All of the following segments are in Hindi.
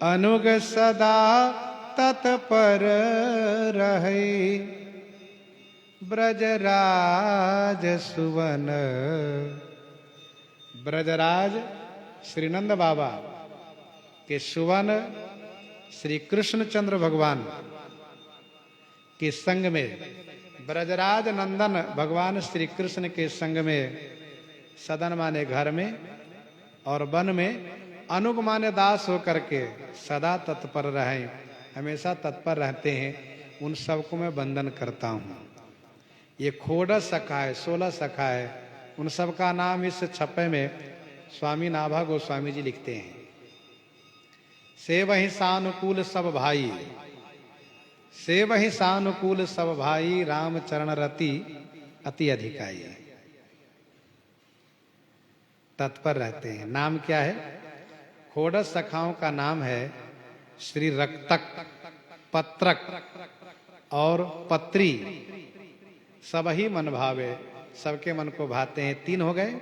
अनुग सदा तत्पर रहे, ब्रजराज सुवन। ब्रजराज श्री नंद बाबा के सुवन श्री कृष्णचंद्र भगवान के संग में, ब्रजराज नंदन भगवान श्री कृष्ण के संग में, सदन माने घर में और वन में अनुग माने दास होकर के सदा तत्पर रहे, हमेशा तत्पर रहते हैं। उन सबको मैं वंदन करता हूँ। ये खोडस सखा है, 16 सखा है, उन सब का नाम इस छप्पे में स्वामी नाभा गोस्वामी जी लिखते हैं। सेवहि सानुकूल सब भाई, सेवहि सानुकूल सब भाई, राम चरण रति अति अधिकाई। तत्पर रहते हैं। नाम क्या है? खोडस सखाओं का नाम है श्री रक्तक, पत्रक और पत्री। सब ही मन भावे, सबके मन को भाते हैं। 3 हो गए।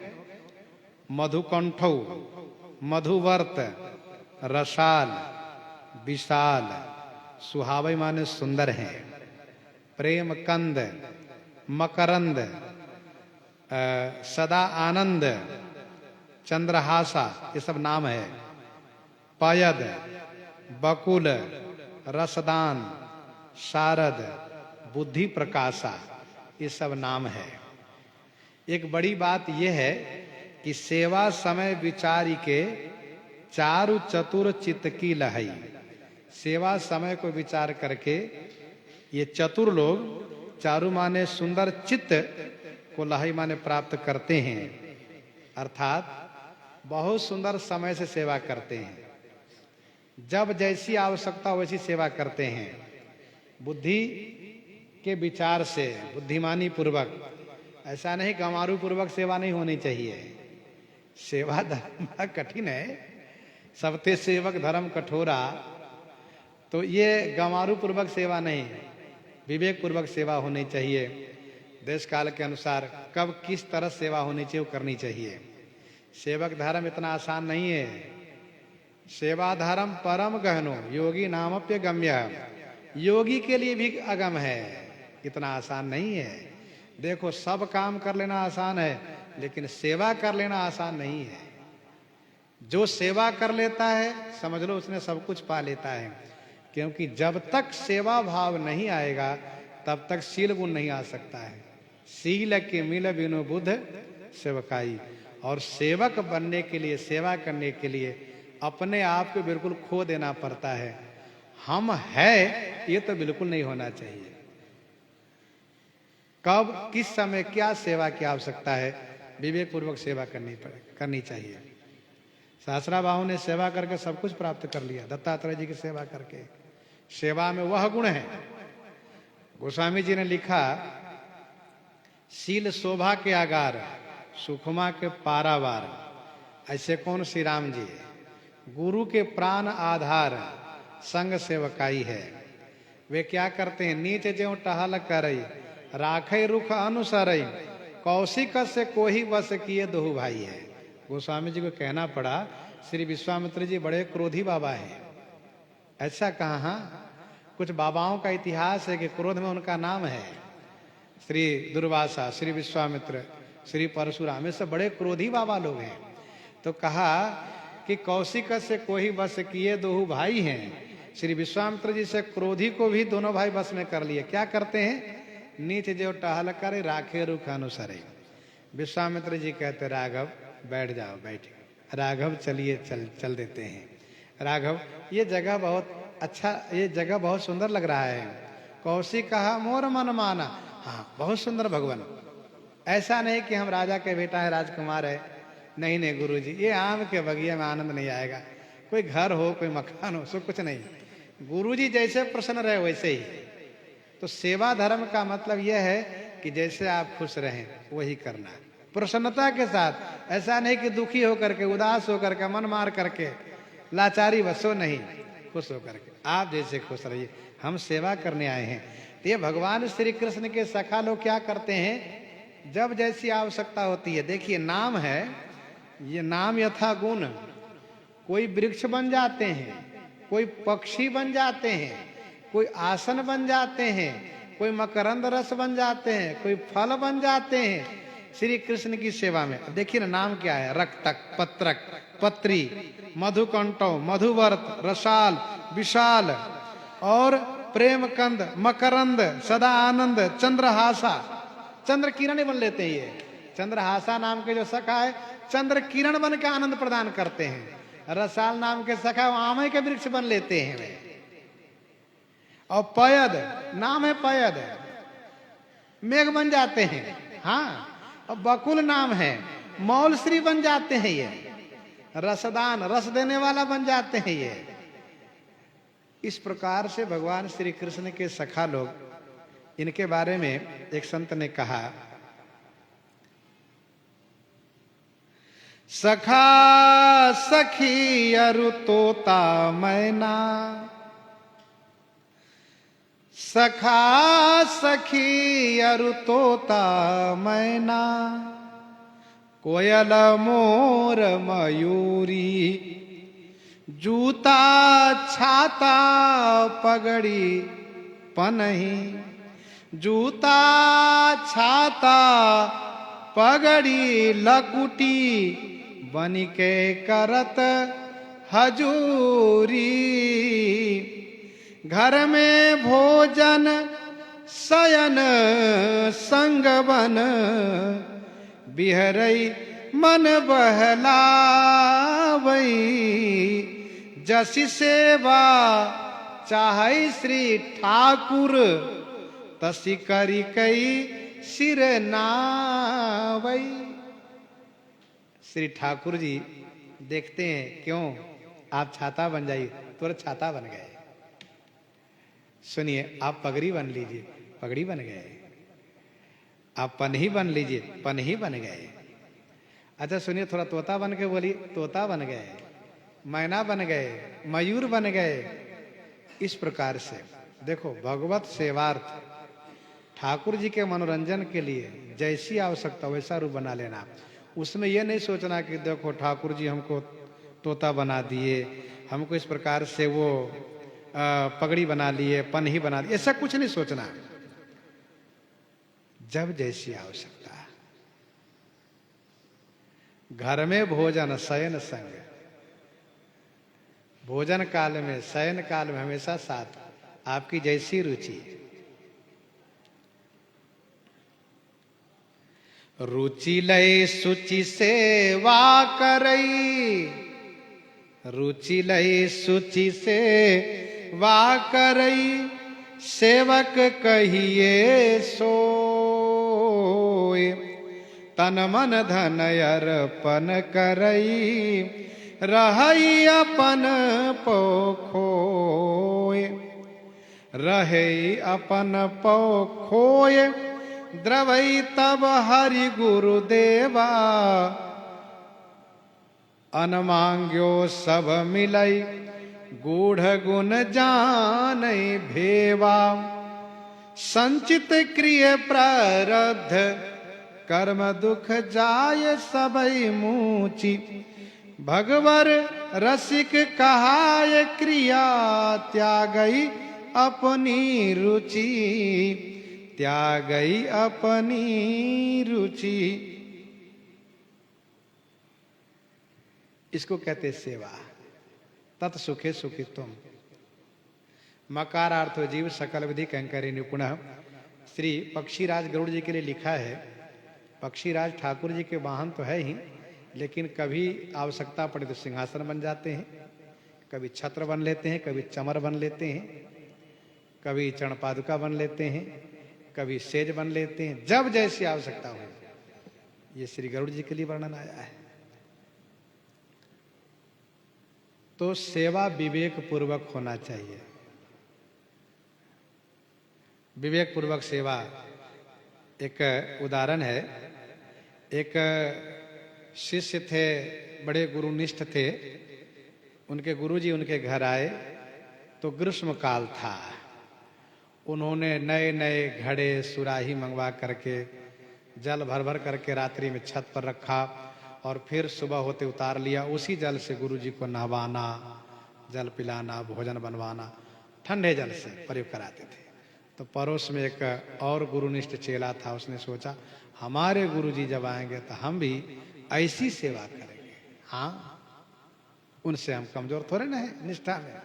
मधुकंठौ, मधुवर्त, रसाल, विशाल। सुहावै माने सुंदर हैं। प्रेम कंद, मकरंद, सदा आनंद, चंद्रहासा, ये सब नाम है। पयद, बकुल, रसदान, शारद, बुद्धि प्रकाशा, ये सब नाम है। एक बड़ी बात यह है कि सेवा समय विचारी के चारु चतुर चित्त की लहई। सेवा समय को विचार करके ये चतुर लोग, चारु माने सुंदर, चित्त को लहई माने प्राप्त करते हैं, अर्थात बहुत सुंदर समय से सेवा करते हैं। जब जैसी आवश्यकता वैसी सेवा करते हैं। बुद्धि के विचार से, बुद्धिमानी पूर्वक। ऐसा नहीं गंवारू पूर्वक सेवा नहीं होनी चाहिए। सेवा धर्म बड़ा कठिन है। सबते सेवक धर्म कठोरा। तो ये गंवारू पूर्वक सेवा नहीं, विवेक पूर्वक सेवा होनी चाहिए। देश काल के अनुसार कब किस तरह सेवा होनी चाहिए वो करनी चाहिए। सेवक धर्म इतना आसान नहीं है। सेवा धर्म परम गहनो, योगी नामप्य गम्य। योगी के लिए भी अगम है, इतना आसान नहीं है। देखो, सब काम कर लेना आसान है, लेकिन सेवा कर लेना आसान नहीं है। जो सेवा कर लेता है समझ लो उसने सब कुछ पा लेता है। क्योंकि जब तक सेवा भाव नहीं आएगा तब तक शील गुण नहीं आ सकता है। शील के मिल बिनु बुध सेवकाई। और सेवक बनने के लिए, सेवा करने के लिए अपने आप को बिल्कुल खो देना पड़ता है। हम है ये तो बिल्कुल नहीं होना चाहिए। कब किस समय क्या सेवा की आवश्यकता है, विवेक पूर्वक सेवा करनी चाहिए। शास्त्रा बाहु ने सेवा करके सब कुछ प्राप्त कर लिया। दत्तात्रेय जी की सेवा करके, सेवा में वह गुण है। गोस्वामी जी ने लिखा, शील शोभा के आगार, सुखमा के पारावार। ऐसे कौन श्री राम जी है। गुरु के प्राण आधार, संग सेवकाई है। वे क्या करते हैं? नीच ज्यों टहल करई, राखे रुख अनुसरई, कौशिक से कोही वश किए दोहु भाई है। गोस्वामी जी को कहना पड़ा, श्री विश्वामित्र जी बड़े क्रोधी बाबा हैं। ऐसा कहा? कुछ बाबाओं का इतिहास है कि क्रोध में उनका नाम है। श्री दुर्वासा, श्री विश्वामित्र, श्री परशुराम, ये सब बड़े क्रोधी बाबा लोग हैं। तो कहा कि कौशिक से कोई बस किए दोहु भाई हैं। श्री विश्वामित्र जी से क्रोधी को भी दोनों भाई बस में कर लिए। क्या करते हैं? नीच जो टहल करे, राखे रुख अनुसरे। विश्वामित्र जी कहते, राघव बैठ जाओ। बैठे। राघव चलिए, चल देते हैं। राघव, ये जगह बहुत अच्छा, ये जगह बहुत सुंदर लग रहा है। कौशिक कहा, मोर मन माना। हाँ, बहुत सुंदर भगवान। ऐसा नहीं कि हम राजा के बेटा है, राजकुमार है। नहीं नहीं गुरुजी, ये आम के बगिया में आनंद नहीं आएगा। कोई घर हो, कोई मकान हो, सब कुछ नहीं। गुरुजी जैसे प्रसन्न रहे वैसे ही। तो सेवा धर्म का मतलब यह है कि जैसे आप खुश रहें वही करना, प्रसन्नता के साथ। ऐसा नहीं कि दुखी होकर के, उदास होकर के, मन मार करके, लाचारी बसो नहीं, खुश होकर के। आप जैसे खुश रहिए। हम सेवा करने आए हैं। तो ये भगवान श्री कृष्ण के सखा लोग क्या करते हैं? जब जैसी आवश्यकता होती है। देखिए, नाम है, ये नाम यथा गुण। कोई वृक्ष बन जाते हैं, कोई पक्षी बन जाते हैं, कोई आसन बन जाते हैं, कोई मकरंद रस बन जाते हैं, कोई फल बन जाते हैं श्री कृष्ण की सेवा में। अब देखिए ना, नाम क्या है? रक्तक, पत्रक, पत्री, मधुकंटो, मधुवर्त, रसाल, विशाल और प्रेमकंद, मकरंद, सदा आनंद, चंद्रहासा। चंद्र किरण बन लेते हैं ये। चंद्रहासा नाम के जो सखा है, चंद्र किरण बन के आनंद प्रदान करते हैं। रसाल नाम के सखा आमे के वृक्ष बन लेते हैं वे। और पयद नाम है, पयद मेघ बन जाते हैं। हाँ, और बकुल नाम है, मौल श्री बन जाते हैं ये। रसदान रस देने वाला बन जाते हैं ये। इस प्रकार से भगवान श्री कृष्ण के सखा लोग, इनके बारे में एक संत ने कहा, सखा सखी अरु तोता मैना, सखा सखी अरु तोता मैना, कोयल मोर मयूरी, जूता छाता पगड़ी पनही, जूता छाता पगड़ी लकुटी, बनिके करत हजूरी, घर में भोजन शयन संग बन, बिहरई मन बहलावई, जसि सेवा चाहै श्री ठाकुर, तसी करी कई सिर नावई। श्री ठाकुर जी देखते हैं, क्यों आप छाता बन जाइए, तुरंत छाता बन गए। सुनिए, आप पगड़ी बन लीजिए, पगड़ी बन गए। आप पनही बन लीजिए, पनही बन गए। अच्छा सुनिए, थोड़ा तोता बन के बोलिए, तोता बन गए। मैना बन गए, मयूर बन गए। इस प्रकार से देखो, भगवत सेवार्थ ठाकुर जी के मनोरंजन के लिए जैसी आवश्यकता वैसा रूप बना लेना। उसमें यह नहीं सोचना कि देखो ठाकुर जी हमको तोता बना दिए, हमको इस प्रकार से वो पगड़ी बना लिए, पनही बना लिए, ऐसा कुछ नहीं सोचना। जब जैसी आवश्यकता, घर में भोजन शयन संग, भोजन काल में शयन काल में हमेशा साथ, आपकी जैसी रुचि। रुचि लय सुचि सेवा करई, रुचि लय सुचि सेवा करई, सेवक कहिए सोय, तन मन धन अर्पण करई, रहई अपन पोखोय, रहई अपन पोखोय, द्रवई तब हरि गुरुदेवा, अन मांग्यो सब मिलई, गूढ़ गुण जानई भेवा, संचित क्रिय प्रारब्ध, कर्म दुख जाय सबई मूची, भगवर रसिक कहाय क्रिया, त्यागई अपनी रुचि, त्यागई अपनी रुचि। इसको कहते सेवा। तत् सुखे सुखी तुम। मकारार्थो जीव सकल विधि कंकरी निपुण। श्री पक्षीराज गरुड़ जी के लिए लिखा है, पक्षीराज ठाकुर जी के वाहन तो है ही, लेकिन कभी आवश्यकता पड़े तो सिंहासन बन जाते हैं, कभी छत्र बन लेते हैं, कभी चमर बन लेते हैं, कभी चरण पादुका बन लेते हैं, कभी सेज बन लेते हैं, जब जैसी आवश्यकता हो। ये श्री गरुड़ जी के लिए वर्णन आया है। तो सेवा विवेक पूर्वक होना चाहिए। विवेक पूर्वक सेवा, एक उदाहरण है। एक शिष्य थे, बड़े गुरुनिष्ठ थे। उनके गुरुजी उनके घर आए तो ग्रीष्म काल था। उन्होंने नए नए घड़े सुराही मंगवा करके जल भर भर करके रात्रि में छत पर रखा और फिर सुबह होते उतार लिया। उसी जल से गुरुजी को नहवाना, जल पिलाना, भोजन बनवाना, ठंडे जल से प्रयोग कराते थे। तो पड़ोस में एक और गुरुनिष्ठ चेला था, उसने सोचा हमारे गुरुजी जब आएंगे तो हम भी ऐसी सेवा करेंगे। हाँ, उनसे हम कमजोर थोड़े ना है निष्ठा में।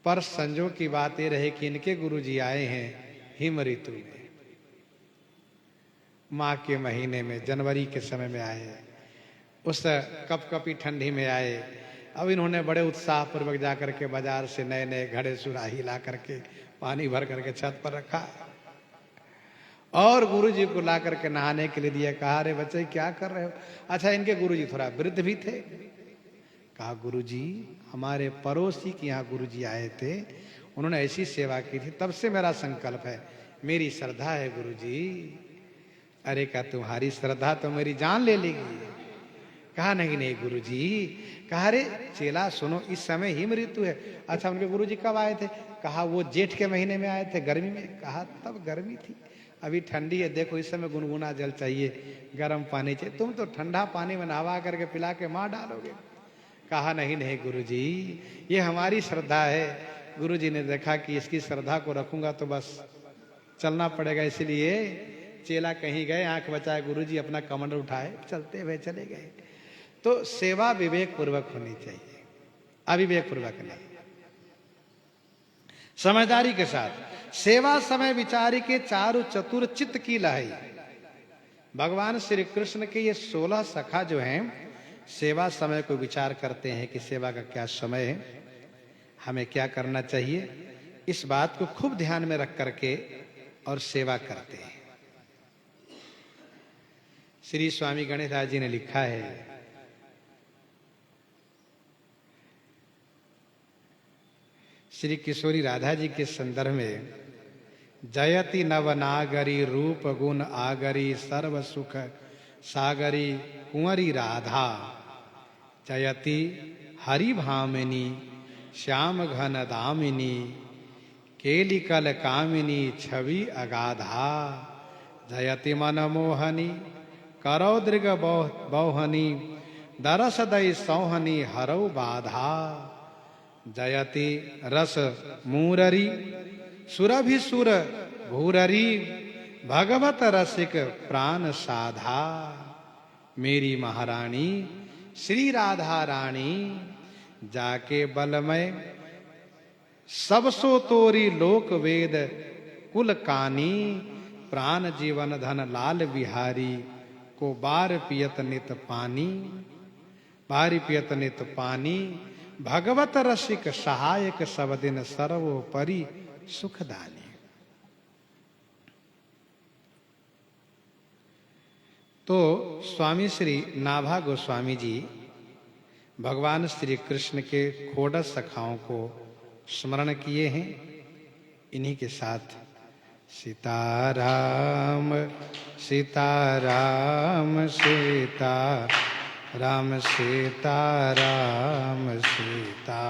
पर संजोग की बात यह रहे कि इनके गुरुजी आए हैं हिम ऋतु में, माह के महीने में, जनवरी के समय में आए, उस कपकपी ठंडी में आए। अब इन्होंने बड़े उत्साह पूर्वक जाकर के बाजार से नए नए घड़े सुराही ला करके पानी भर करके छत पर रखा और गुरुजी को ला करके नहाने के लिए दिया। कहा अरे बच्चे क्या कर रहे हो? अच्छा, इनके गुरुजी थोड़ा वृद्ध भी थे। कहा गुरुजी हमारे पड़ोसी के यहाँ गुरुजी आए थे, उन्होंने ऐसी सेवा की थी, तब से मेरा संकल्प है, मेरी श्रद्धा है गुरुजी। अरे क्या तुम्हारी श्रद्धा तो मेरी जान ले लेगी? कहा नहीं नहीं गुरुजी। कहा अरे चेला सुनो, इस समय हिम ऋतु है। अच्छा, उनके गुरुजी कब आए थे? कहा वो जेठ के महीने में आए थे, गर्मी में। कहा तब गर्मी थी, अभी ठंडी है, देखो इस समय गुनगुना जल चाहिए, गर्म पानी चाहिए, तुम तो ठंडा पानी में नहवा करके पिला के मार डालोगे। कहा नहीं नहीं गुरुजी, ये हमारी श्रद्धा है। गुरुजी ने देखा कि इसकी श्रद्धा को रखूंगा तो बस चलना पड़ेगा, इसलिए चेला कहीं गए, आंख बचाए, गुरुजी अपना कमंडल उठाए, चलते हुए चले गए। तो सेवा विवेक पूर्वक होनी चाहिए, अविवेक पूर्वक नहीं, समझदारी के साथ। सेवा समय विचारी के चारु चतुर चित्त की लहई। भगवान श्री कृष्ण के ये 16 सखा जो हैं, सेवा समय को विचार करते हैं कि सेवा का क्या समय है, हमें क्या करना चाहिए, इस बात को खूब ध्यान में रख करके और सेवा करते हैं। श्री स्वामी गणेशदास जी ने लिखा है, श्री किशोरी राधा जी के संदर्भ में, जयति नवनागरी रूप गुण आगरी सर्व सुख सागरी कुंवरी राधा, जयति हरि भामिनी श्याम घन दामिनी केलिकल कामिनी छवि अगाधा, जयति मनमोहनी करौदृग बौहनी दरस दई सौहनी हरौ बाधा, जयति रस मूररी सुरभि सुर भूररी भगवत रसिक प्राण साधा, मेरी महारानी श्री राधा रानी, जाके बलमय सब सो तोरी लोक वेद कुल कानी, प्राण जीवन धन लाल बिहारी को बार पियत नित पानी, बारी पियत नित पानी, भगवत रसिक सहायक सब दिन सर्वोपरि सुखदानी। तो स्वामी श्री नाभा गोस्वामी जी भगवान श्री कृष्ण के खोडस सखाओं को स्मरण किए हैं। इन्हीं के साथ सीताराम सीताराम सीता राम सीताराम सीता